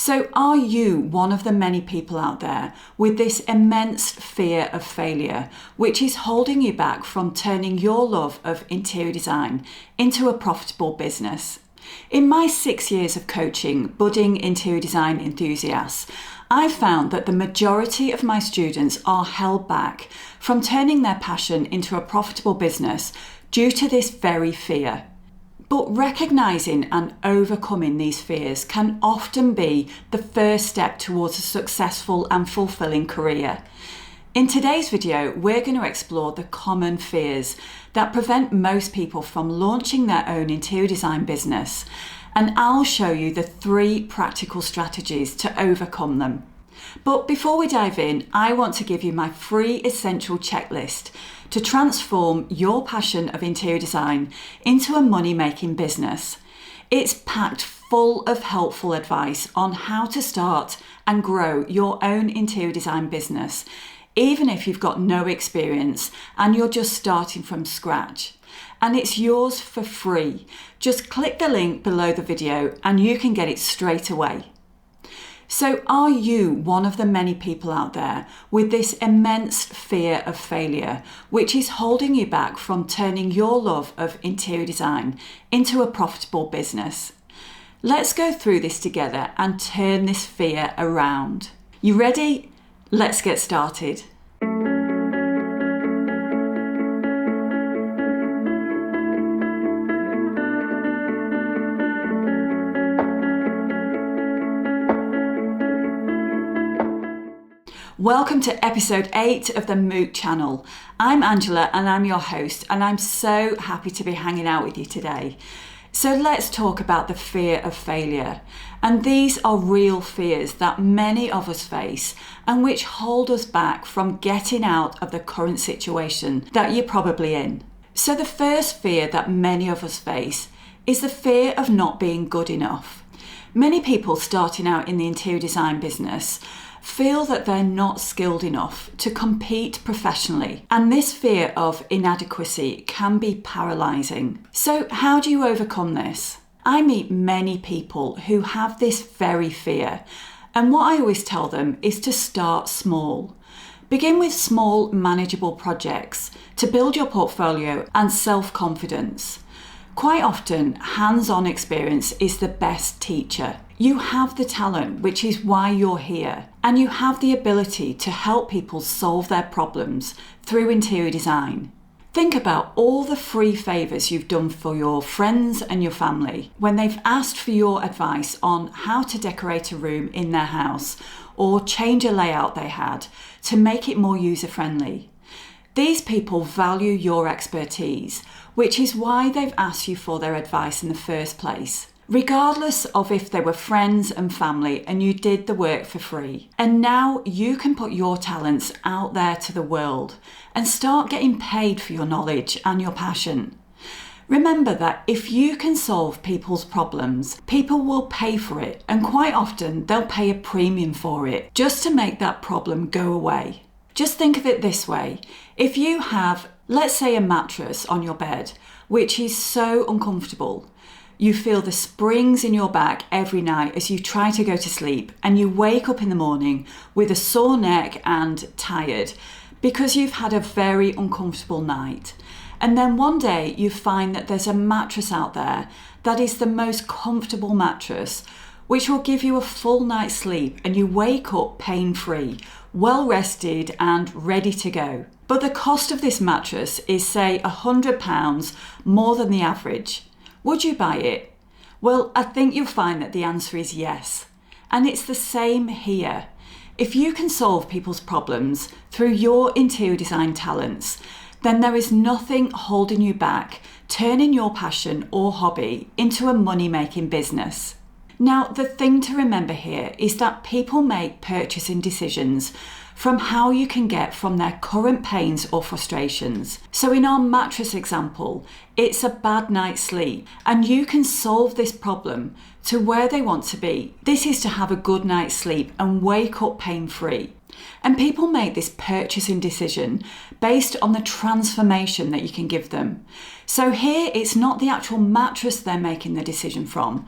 So are you one of the many people out there with this immense fear of failure, which is holding you back from turning your love of interior design into a profitable business? In my 6 years of coaching budding interior design enthusiasts, I've found that the majority of my students are held back from turning their passion into a profitable business due to this very fear. But recognising and overcoming these fears can often be the first step towards a successful and fulfilling career. In today's video, we're going to explore the common fears that prevent most people from launching their own interior design business, and I'll show you the 3 practical strategies to overcome them. But before we dive in, I want to give you my free essential checklist to transform your passion of interior design into a money-making business. It's packed full of helpful advice on how to start and grow your own interior design business, even if you've got no experience and you're just starting from scratch. And it's yours for free. Just click the link below the video and you can get it straight away. So are you one of the many people out there with this immense fear of failure, which is holding you back from turning your love of interior design into a profitable business? Let's go through this together and turn this fear around. You ready? Let's get started. Welcome to episode 8 of the MOOC channel. I'm Angela and I'm your host, and I'm so happy to be hanging out with you today. So let's talk about the fear of failure. And these are real fears that many of us face and which hold us back from getting out of the current situation that you're probably in. So the first fear that many of us face is the fear of not being good enough. Many people starting out in the interior design business feel that they're not skilled enough to compete professionally, and this fear of inadequacy can be paralysing. So how do you overcome this? I meet many people who have this very fear, and what I always tell them is to start small. Begin with small, manageable projects to build your portfolio and self-confidence. Quite often, hands-on experience is the best teacher. You have the talent, which is why you're here, and you have the ability to help people solve their problems through interior design. Think about all the free favours you've done for your friends and your family when they've asked for your advice on how to decorate a room in their house or change a layout they had to make it more user-friendly. These people value your expertise, which is why they've asked you for their advice in the first place, regardless of if they were friends and family and you did the work for free. And now you can put your talents out there to the world and start getting paid for your knowledge and your passion. Remember that if you can solve people's problems, people will pay for it, and quite often they'll pay a premium for it just to make that problem go away. Just think of it this way. If you have, let's say, a mattress on your bed, which is so uncomfortable, you feel the springs in your back every night as you try to go to sleep, and you wake up in the morning with a sore neck and tired because you've had a very uncomfortable night. And then one day you find that there's a mattress out there that is the most comfortable mattress, which will give you a full night's sleep, and you wake up pain-free, well rested and ready to go. But the cost of this mattress is, say, £100 more than the average. Would you buy it? Well, I think you'll find that the answer is yes. And it's the same here. If you can solve people's problems through your interior design talents, then there is nothing holding you back turning your passion or hobby into a money-making business. Now, the thing to remember here is that people make purchasing decisions from how you can get from their current pains or frustrations. So in our mattress example, it's a bad night's sleep, and you can solve this problem to where they want to be. This is to have a good night's sleep and wake up pain-free. And people make this purchasing decision based on the transformation that you can give them. So here it's not the actual mattress they're making the decision from.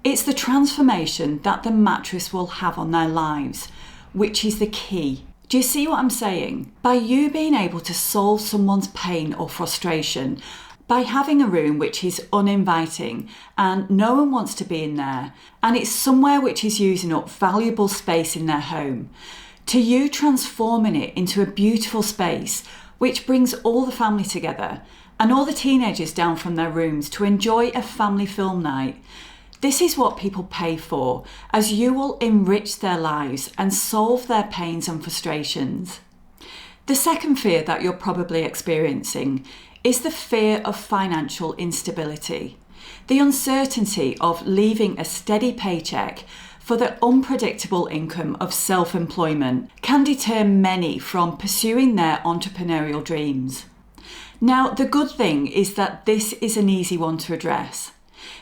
It's the transformation that the mattress will have on their lives, which is the key. Do you see what I'm saying? By you being able to solve someone's pain or frustration, by having a room which is uninviting and no one wants to be in there, and it's somewhere which is using up valuable space in their home, to you transforming it into a beautiful space which brings all the family together and all the teenagers down from their rooms to enjoy a family film night. This is what people pay for, as you will enrich their lives and solve their pains and frustrations. The second fear that you're probably experiencing is the fear of financial instability. The uncertainty of leaving a steady paycheck for the unpredictable income of self-employment can deter many from pursuing their entrepreneurial dreams. Now, the good thing is that this is an easy one to address.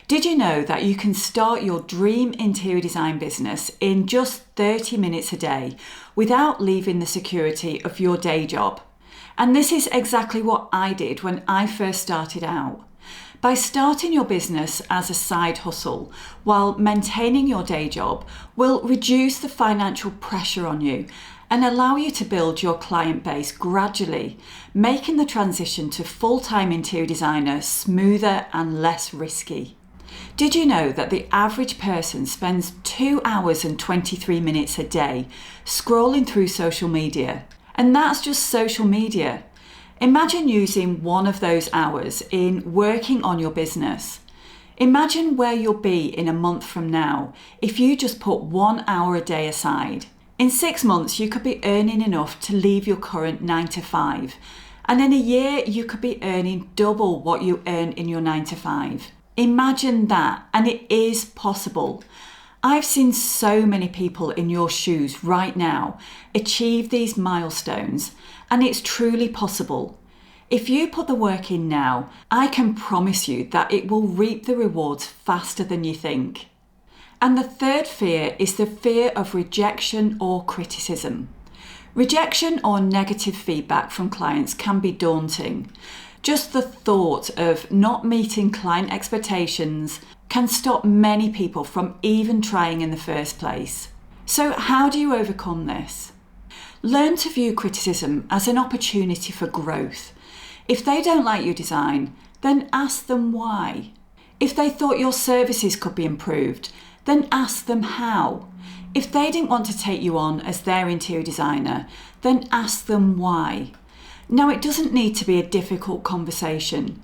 Did you know that you can start your dream interior design business in just 30 minutes a day without leaving the security of your day job? And this is exactly what I did when I first started out. By starting your business as a side hustle while maintaining your day job will reduce the financial pressure on you and allow you to build your client base gradually, making the transition to full-time interior designer smoother and less risky. Did you know that the average person spends 2 hours and 23 minutes a day scrolling through social media? And that's just social media. Imagine using one of those hours in working on your business. Imagine where you'll be in a month from now if you just put 1 hour a day aside. In 6 months, you could be earning enough to leave your current 9 to 5. And in a year, you could be earning double what you earn in your 9 to 5. Imagine that, and it is possible. I've seen so many people in your shoes right now achieve these milestones, and it's truly possible. If you put the work in now, I can promise you that it will reap the rewards faster than you think. And the third fear is the fear of rejection or criticism. Rejection or negative feedback from clients can be daunting. Just the thought of not meeting client expectations can stop many people from even trying in the first place. So how do you overcome this? Learn to view criticism as an opportunity for growth. If they don't like your design, then ask them why. If they thought your services could be improved, then ask them how. If they didn't want to take you on as their interior designer, then ask them why. Now, it doesn't need to be a difficult conversation.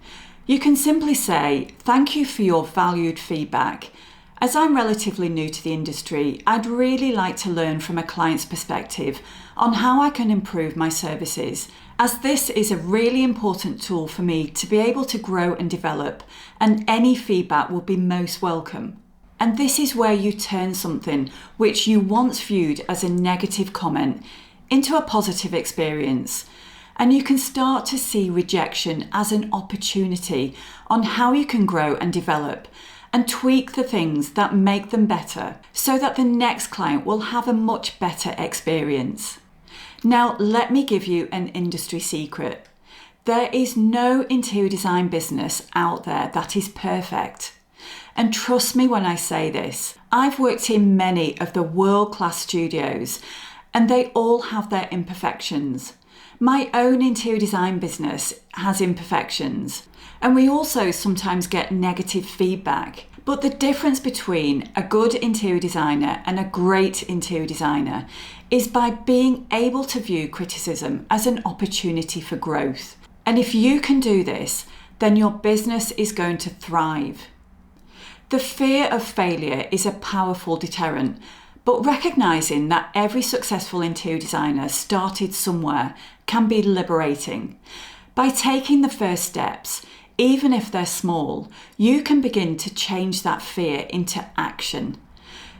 You can simply say, "Thank you for your valued feedback. As I'm relatively new to the industry, I'd really like to learn from a client's perspective on how I can improve my services, as this is a really important tool for me to be able to grow and develop, and any feedback will be most welcome." And this is where you turn something which you once viewed as a negative comment into a positive experience. And you can start to see rejection as an opportunity on how you can grow and develop and tweak the things that make them better so that the next client will have a much better experience. Now, let me give you an industry secret. There is no interior design business out there that is perfect. And trust me when I say this, I've worked in many of the world-class studios and they all have their imperfections. My own interior design business has imperfections, and we also sometimes get negative feedback. But the difference between a good interior designer and a great interior designer is by being able to view criticism as an opportunity for growth. And if you can do this, then your business is going to thrive. The fear of failure is a powerful deterrent, but recognizing that every successful interior designer started somewhere can be liberating. By taking the first steps, even if they're small, you can begin to change that fear into action.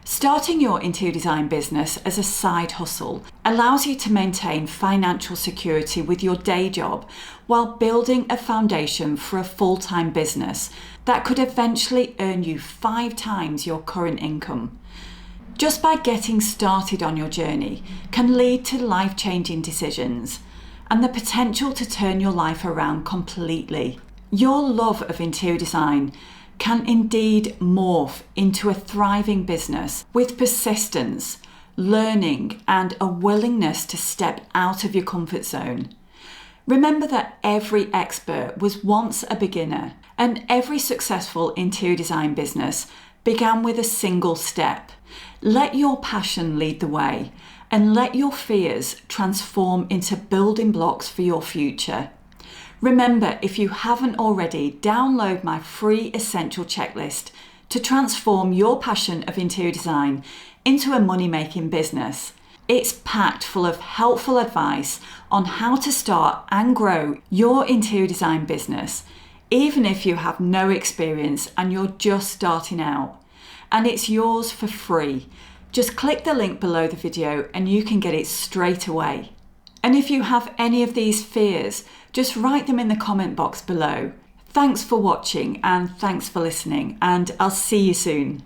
Starting your interior design business as a side hustle allows you to maintain financial security with your day job while building a foundation for a full-time business that could eventually earn you 5 times your current income. Just by getting started on your journey can lead to life-changing decisions and the potential to turn your life around completely. Your love of interior design can indeed morph into a thriving business with persistence, learning, and a willingness to step out of your comfort zone. Remember that every expert was once a beginner, and every successful interior design business began with a single step. Let your passion lead the way, and let your fears transform into building blocks for your future. Remember, if you haven't already, download my free essential checklist to transform your passion of interior design into a money-making business. It's packed full of helpful advice on how to start and grow your interior design business, even if you have no experience and you're just starting out. And it's yours for free. Just click the link below the video and you can get it straight away. And if you have any of these fears, just write them in the comment box below. Thanks for watching and thanks for listening, and I'll see you soon.